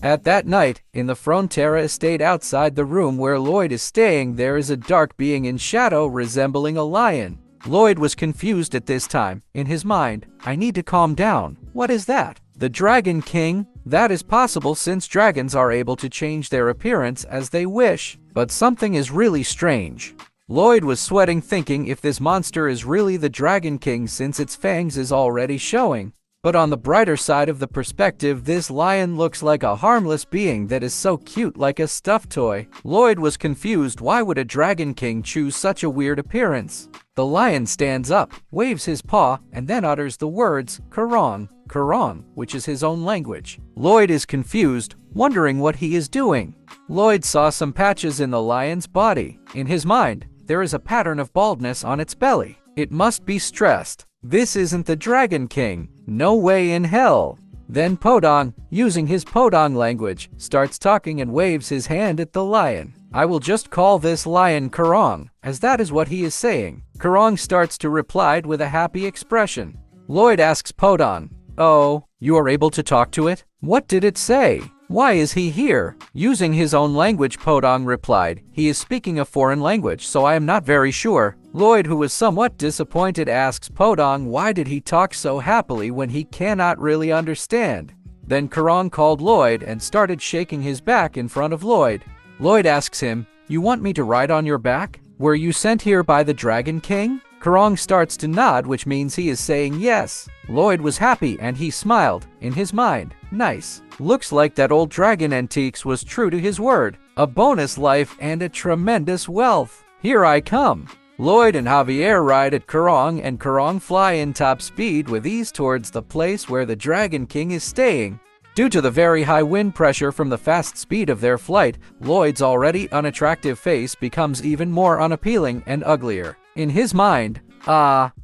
At that night, in the Frontera estate outside the room where Lloyd is staying, there is a dark being in shadow resembling a lion. Lloyd was confused at this time. In his mind, I need to calm down. What is that? The Dragon King? That is possible since dragons are able to change their appearance as they wish. But something is really strange. Lloyd was sweating thinking if this monster is really the Dragon King since its fangs is already showing. But on the brighter side of the perspective, this lion looks like a harmless being that is so cute like a stuffed toy. Lloyd was confused. Why would a Dragon King choose such a weird appearance? The lion stands up, waves his paw, and then utters the words, Karong, Karong, which is his own language. Lloyd is confused, wondering what he is doing. Lloyd saw some patches in the lion's body. In his mind, there is a pattern of baldness on its belly. It must be stressed. This isn't the Dragon King. No way in hell. Then Podong, using his Podong language, starts talking and waves his hand at the lion. I will just call this lion Karong, as that is what he is saying. Karong starts to reply with a happy expression. Lloyd asks Podong, "Oh, you are able to talk to it? What did it say? Why is he here?" Using his own language, Podong replied, "He is speaking a foreign language, so I am not very sure." Lloyd, who was somewhat disappointed, asks Podong why did he talk so happily when he cannot really understand. Then Karong called Lloyd and started shaking his back in front of Lloyd. Lloyd asks him, "You want me to ride on your back? Were you sent here by the Dragon King?" Karong starts to nod, which means he is saying yes. Lloyd was happy and he smiled. In his mind, nice. Looks like that old Dragon Antiques was true to his word. A bonus life and a tremendous wealth. Here I come. Lloyd and Javier ride at Karong and Karong fly in top speed with ease towards the place where the Dragon King is staying. Due to the very high wind pressure from the fast speed of their flight, Lloyd's already unattractive face becomes even more unappealing and uglier. In his mind,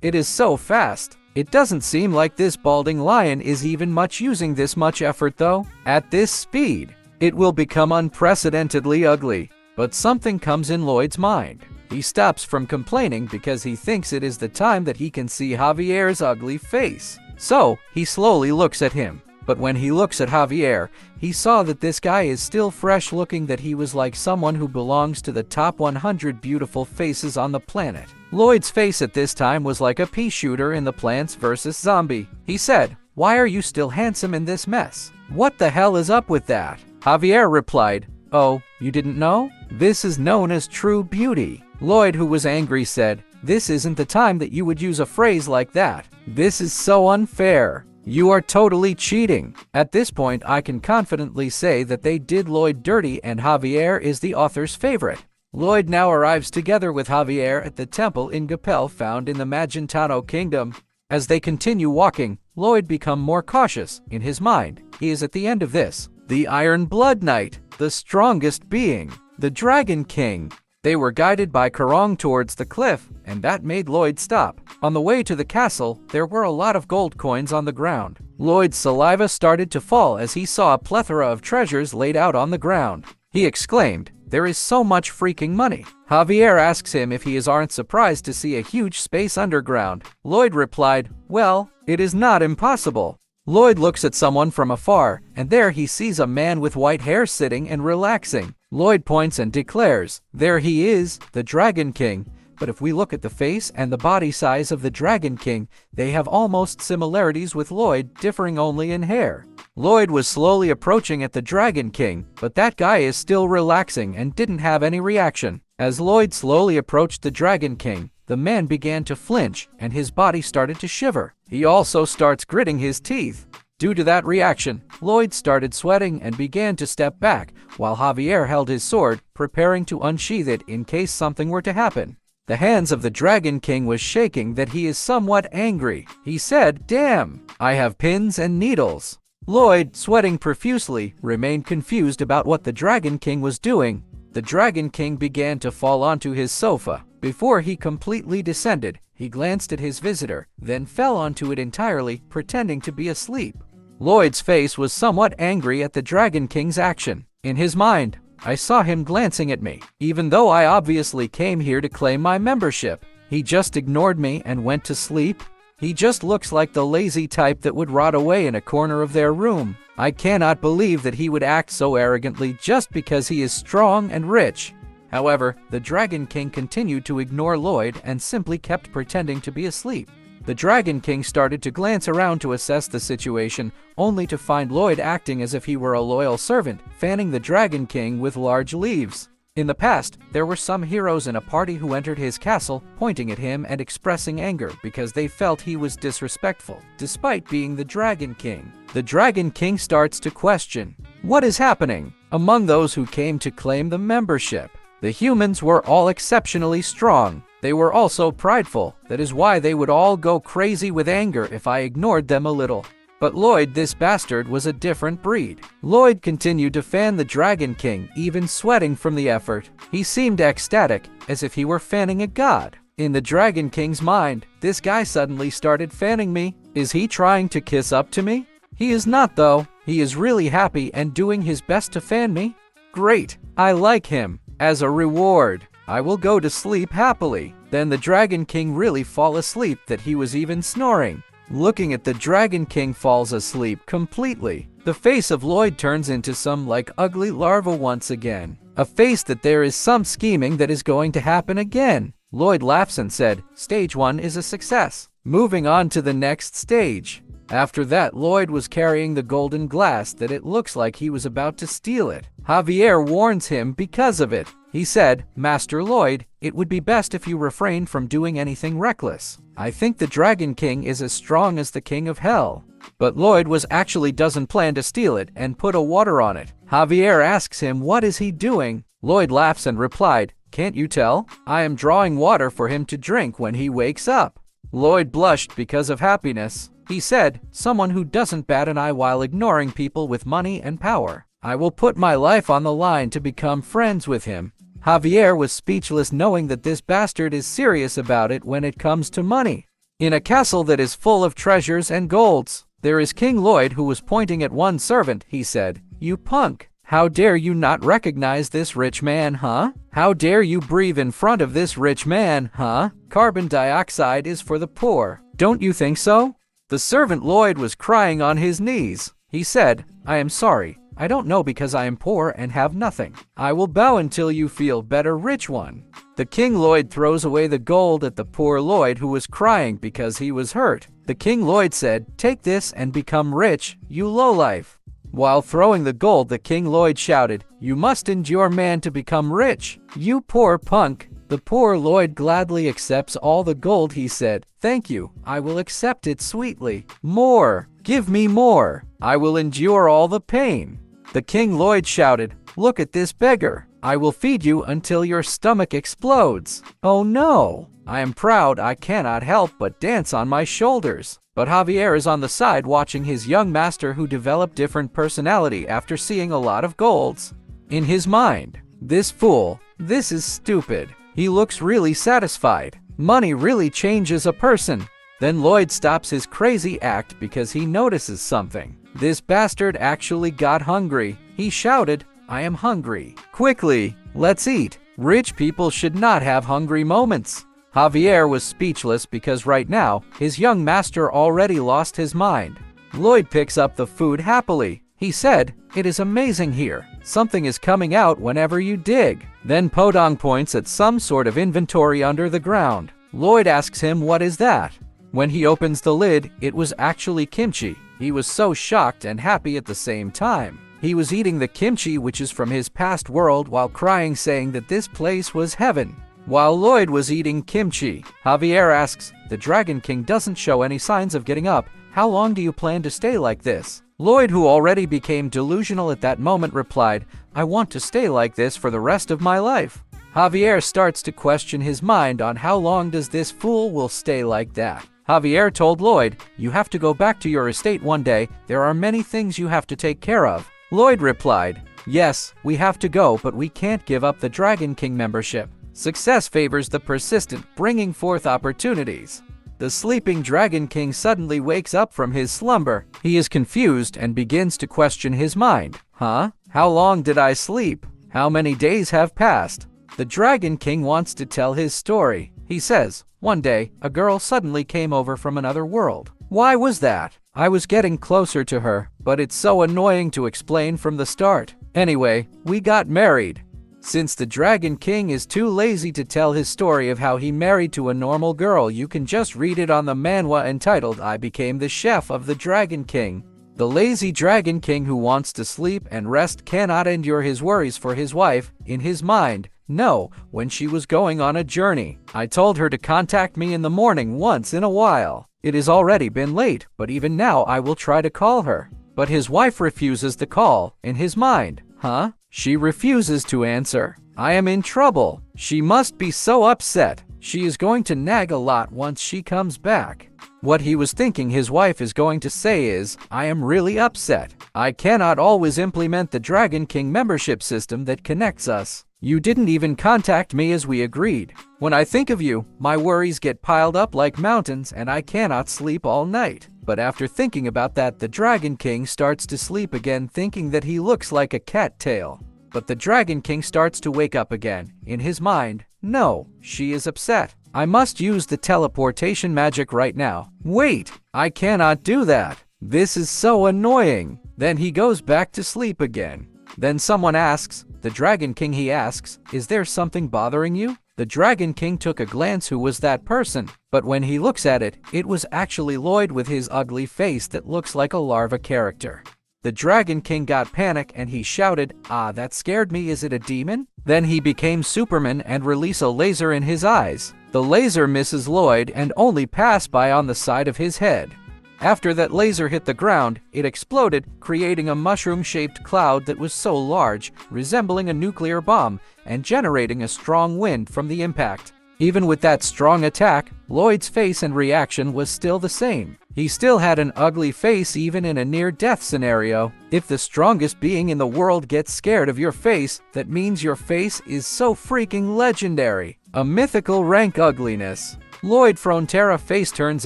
it is so fast. It doesn't seem like this balding lion is even much using this much effort though. At this speed, it will become unprecedentedly ugly. But something comes in Lloyd's mind. He stops from complaining because he thinks it is the time that he can see Javier's ugly face. So, he slowly looks at him. But when he looks at Javier, he saw that this guy is still fresh looking, that he was like someone who belongs to the top 100 beautiful faces on the planet. Lloyd's face at this time was like a pea shooter in the Plants vs. Zombie. He said, "Why are you still handsome in this mess? What the hell is up with that?" Javier replied, "Oh, you didn't know? This is known as true beauty." Lloyd, who was angry, said, "This isn't the time that you would use a phrase like that. This is so unfair. You are totally cheating." At this point, I can confidently say that they did Lloyd dirty and Javier is the author's favorite. Lloyd now arrives together with Javier at the temple in Gapel found in the Magentano Kingdom. As they continue walking, Lloyd becomes more cautious. In his mind, he is at the end of this. The Iron Blood Knight, the strongest being, the Dragon King. They were guided by Karong towards the cliff, and that made Lloyd stop. On the way to the castle, there were a lot of gold coins on the ground. Lloyd's saliva started to fall as he saw a plethora of treasures laid out on the ground. He exclaimed, "There is so much freaking money." Javier asks him if he aren't surprised to see a huge space underground. Lloyd replied, "Well, it is not impossible." Lloyd looks at someone from afar, and there he sees a man with white hair sitting and relaxing. Lloyd points and declares, "There he is, the Dragon King." But if we look at the face and the body size of the Dragon King, they have almost similarities with Lloyd, differing only in hair. Lloyd was slowly approaching at the Dragon King, but that guy is still relaxing and didn't have any reaction. As Lloyd slowly approached the Dragon King, the man began to flinch and his body started to shiver. He also starts gritting his teeth. Due to that reaction, Lloyd started sweating and began to step back, while Javier held his sword, preparing to unsheath it in case something were to happen. The hands of the Dragon King was shaking that he is somewhat angry. He said, "Damn, I have pins and needles." Lloyd, sweating profusely, remained confused about what the Dragon King was doing. The Dragon King began to fall onto his sofa. Before he completely descended, he glanced at his visitor, then fell onto it entirely, pretending to be asleep. Lloyd's face was somewhat angry at the Dragon King's action. In his mind, I saw him glancing at me, even though I obviously came here to claim my membership. He just ignored me and went to sleep. He just looks like the lazy type that would rot away in a corner of their room. I cannot believe that he would act so arrogantly just because he is strong and rich. However, the Dragon King continued to ignore Lloyd and simply kept pretending to be asleep. The Dragon King started to glance around to assess the situation, only to find Lloyd acting as if he were a loyal servant, fanning the Dragon King with large leaves. In the past, there were some heroes in a party who entered his castle, pointing at him and expressing anger because they felt he was disrespectful, despite being the Dragon King. The Dragon King starts to question, what is happening? Among those who came to claim the membership, the humans were all exceptionally strong. They were also prideful. That is why they would all go crazy with anger if I ignored them a little. But Lloyd, this bastard, was a different breed. Lloyd continued to fan the Dragon King, even sweating from the effort. He seemed ecstatic, as if he were fanning a god. In the Dragon King's mind, this guy suddenly started fanning me. Is he trying to kiss up to me? He is not though. He is really happy and doing his best to fan me. Great, I like him. As a reward, I will go to sleep happily. Then the Dragon King really fall asleep that he was even snoring. Looking at the Dragon King falls asleep completely. The face of Lloyd turns into some like ugly larva once again. A face that there is some scheming that is going to happen again. Lloyd laughs and said, "Stage 1 is a success. Moving on to the next stage." After that, Lloyd was carrying the golden glass that it looks like he was about to steal it. Javier warns him because of it. He said, "Master Lloyd, it would be best if you refrained from doing anything reckless. I think the Dragon King is as strong as the King of Hell." But Lloyd actually doesn't plan to steal it and put a water on it. Javier asks him what is he doing. Lloyd laughs and replied, "Can't you tell? I am drawing water for him to drink when he wakes up." Lloyd blushed because of happiness. He said, "Someone who doesn't bat an eye while ignoring people with money and power. I will put my life on the line to become friends with him." Javier was speechless, knowing that this bastard is serious about it when it comes to money. In a castle that is full of treasures and golds, there is King Lloyd, who was pointing at one servant. He said, "You punk! How dare you not recognize this rich man, huh? How dare you breathe in front of this rich man, huh? Carbon dioxide is for the poor. Don't you think so?" The servant Lloyd was crying on his knees. He said, "I am sorry. I don't know because I am poor and have nothing. I will bow until you feel better, rich one." The King Lloyd throws away the gold at the poor Lloyd, who was crying because he was hurt. The King Lloyd said, "Take this and become rich, you lowlife." While throwing the gold, the King Lloyd shouted, "You must endure man to become rich, you poor punk." The poor Lloyd gladly accepts all the gold. He said, "Thank you, I will accept it sweetly. More, give me more. I will endure all the pain." The King Lloyd shouted, "Look at this beggar. I will feed you until your stomach explodes." Oh no! I am proud. I cannot help but dance on my shoulders. But Javier is on the side watching his young master, who developed different personality after seeing a lot of golds. In his mind, this fool, this is stupid. He looks really satisfied. Money really changes a person. Then Lloyd stops his crazy act because he notices something. This bastard actually got hungry. He shouted, "I am hungry. Quickly, let's eat." Rich people should not have hungry moments. Javier was speechless because right now, his young master already lost his mind. Lloyd picks up the food happily. He said, "It is amazing here. Something is coming out whenever you dig." Then Podong points at some sort of inventory under the ground. Lloyd asks him, "What is that?" When he opens the lid, it was actually kimchi. He was so shocked and happy at the same time. He was eating the kimchi, which is from his past world, while crying, saying that this place was heaven. While Lloyd was eating kimchi, Javier asks, "The Dragon King doesn't show any signs of getting up. How long do you plan to stay like this?" Lloyd, who already became delusional at that moment, replied, "I want to stay like this for the rest of my life." Javier starts to question his mind on how long does this fool will stay like that. Javier told Lloyd, "You have to go back to your estate one day. There are many things you have to take care of." Lloyd replied, "Yes, we have to go, but we can't give up the Dragon King membership. Success favors the persistent, bringing forth opportunities." The sleeping Dragon King suddenly wakes up from his slumber. He is confused and begins to question his mind. Huh? How long did I sleep? How many days have passed? The Dragon King wants to tell his story. He says, "One day, a girl suddenly came over from another world. Why was that? I was getting closer to her, but it's so annoying to explain from the start. Anyway, we got married. Since the Dragon King is too lazy to tell his story of how he married to a normal girl, you can just read it on the manhwa entitled I Became the Chef of the Dragon King. The lazy Dragon King who wants to sleep and rest cannot endure his worries for his wife. In his mind, no, when she was going on a journey, I told her to contact me in the morning once in a while. It has already been late, but even now I will try to call her. But his wife refuses the call. In his mind, huh? She refuses to answer. I am in trouble. She must be so upset. She is going to nag a lot once she comes back. What he was thinking his wife is going to say is, I am really upset. I cannot always implement the Dragon King membership system that connects us. You didn't even contact me as we agreed. When I think of you, my worries get piled up like mountains and I cannot sleep all night. But after thinking about that, the Dragon King starts to sleep again, thinking that he looks like a cattail. But the Dragon King starts to wake up again. In his mind, no, she is upset. I must use the teleportation magic right now. Wait, I cannot do that. This is so annoying. Then he goes back to sleep again. Then someone asks, the Dragon King, he asks, is there something bothering you? The Dragon King took a glance who was that person, but when he looks at it, it was actually Lloyd with his ugly face that looks like a larva character. The Dragon King got panic and he shouted, ah, that scared me, is it a demon? Then he became Superman and released a laser in his eyes. The laser misses Lloyd and only passed by on the side of his head. After that laser hit the ground, it exploded, creating a mushroom-shaped cloud that was so large, resembling a nuclear bomb, and generating a strong wind from the impact. Even with that strong attack, Lloyd's face and reaction was still the same. He still had an ugly face even in a near-death scenario. If the strongest being in the world gets scared of your face, that means your face is so freaking legendary. A mythical rank ugliness. Lloyd Frontera face turns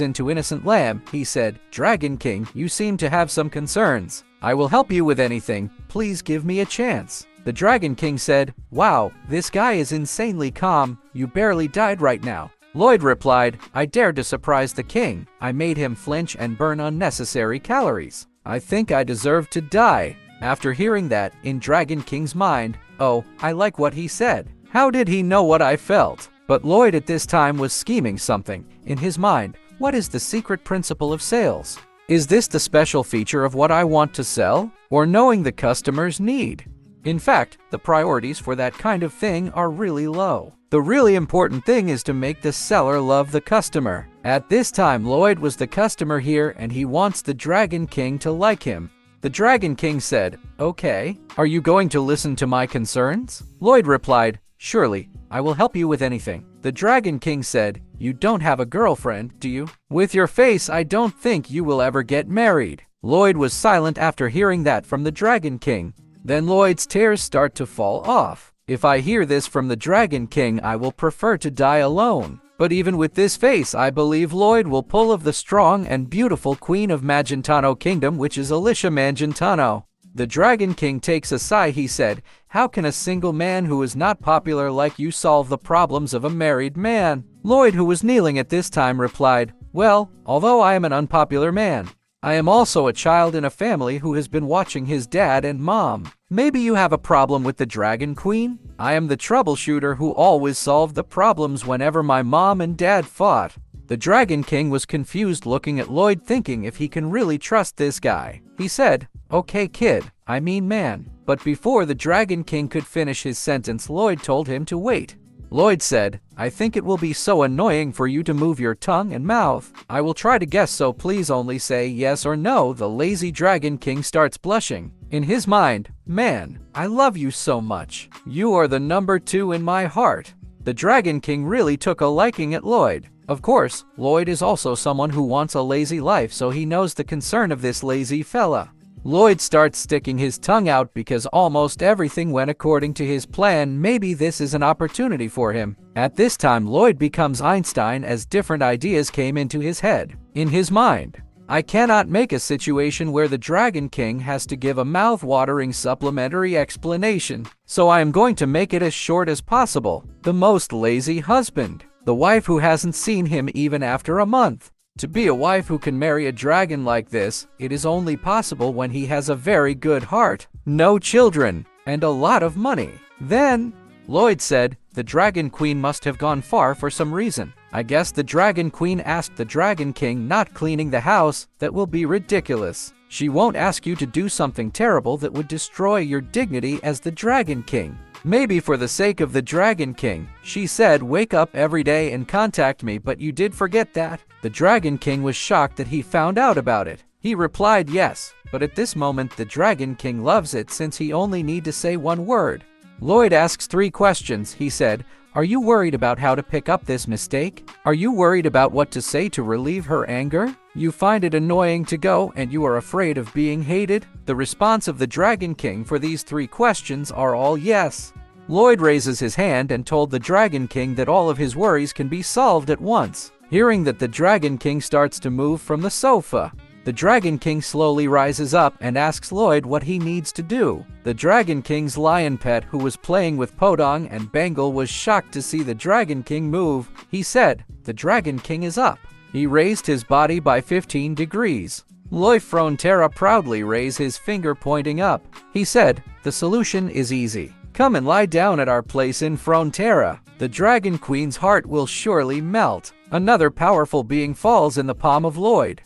into innocent lamb. He said, Dragon King, you seem to have some concerns. I will help you with anything. Please give me a chance. The Dragon King said, wow, this guy is insanely calm. You barely died right now. Lloyd replied, I dared to surprise the king. I made him flinch and burn unnecessary calories. I think I deserve to die. After hearing that, in Dragon King's mind, oh, I like what he said. How did he know what I felt? But Lloyd at this time was scheming something. In his mind, what is the secret principle of sales? Is this the special feature of what I want to sell? Or knowing the customer's need? In fact, the priorities for that kind of thing are really low. The really important thing is to make the seller love the customer. At this time, Lloyd was the customer here and he wants the Dragon King to like him. The Dragon King said, okay, are you going to listen to my concerns? Lloyd replied, surely, I will help you with anything. The Dragon King said, you don't have a girlfriend, do you? With your face, I don't think you will ever get married. Lloyd was silent after hearing that from the Dragon King. Then Lloyd's tears start to fall off. If I hear this from the Dragon King, I will prefer to die alone. But even with this face, I believe Lloyd will pull of the strong and beautiful Queen of Magentano Kingdom, which is Alicia Magentano. The Dragon King takes a sigh. He said, how can a single man who is not popular like you solve the problems of a married man? Lloyd, who was kneeling at this time, replied, well, although I am an unpopular man, I am also a child in a family who has been watching his dad and mom. Maybe you have a problem with the Dragon Queen? I am the troubleshooter who always solved the problems whenever my mom and dad fought. The Dragon King was confused, looking at Lloyd, thinking if he can really trust this guy. He said, okay kid, I mean man. But before the Dragon King could finish his sentence, Lloyd told him to wait. Lloyd said, I think it will be so annoying for you to move your tongue and mouth. I will try to guess, so please only say yes or no. The lazy Dragon King starts blushing. In his mind, man, I love you so much. You are the number 2 in my heart. The Dragon King really took a liking at Lloyd. Of course, Lloyd is also someone who wants a lazy life, so he knows the concern of this lazy fella. Lloyd starts sticking his tongue out because almost everything went according to his plan. Maybe this is an opportunity for him. At this time, Lloyd becomes Einstein as different ideas came into his head. In his mind, I cannot make a situation where the Dragon King has to give a mouth-watering supplementary explanation, so I am going to make it as short as possible. The most lazy husband. The wife who hasn't seen him even after a month. To be a wife who can marry a dragon like this, it is only possible when he has a very good heart, no children, and a lot of money. Then, Lloyd said, the Dragon Queen must have gone far for some reason. I guess the Dragon Queen asked the Dragon King not cleaning the house. That will be ridiculous. She won't ask you to do something terrible that would destroy your dignity as the Dragon King. Maybe for the sake of the Dragon King, she said, wake up every day and contact me, but you did forget that. The Dragon King was shocked that he found out about it. He replied yes, but at this moment the Dragon King loves it since he only need to say one word. Lloyd asks 3 questions. He said, are you worried about how to pick up this mistake? Are you worried about what to say to relieve her anger? You find it annoying to go and you are afraid of being hated? The response of the Dragon King for these 3 questions are all yes. Lloyd raises his hand and told the Dragon King that all of his worries can be solved at once. Hearing that, the Dragon King starts to move from the sofa. The Dragon King slowly rises up and asks Lloyd what he needs to do. The Dragon King's lion pet, who was playing with Podong and Bengal, was shocked to see the Dragon King move. He said, the Dragon King is up. He raised his body by 15 degrees. Lloyd Frontera proudly raised his finger pointing up. He said, the solution is easy. Come and lie down at our place in Frontera. The Dragon Queen's heart will surely melt. Another powerful being falls in the palm of Lloyd.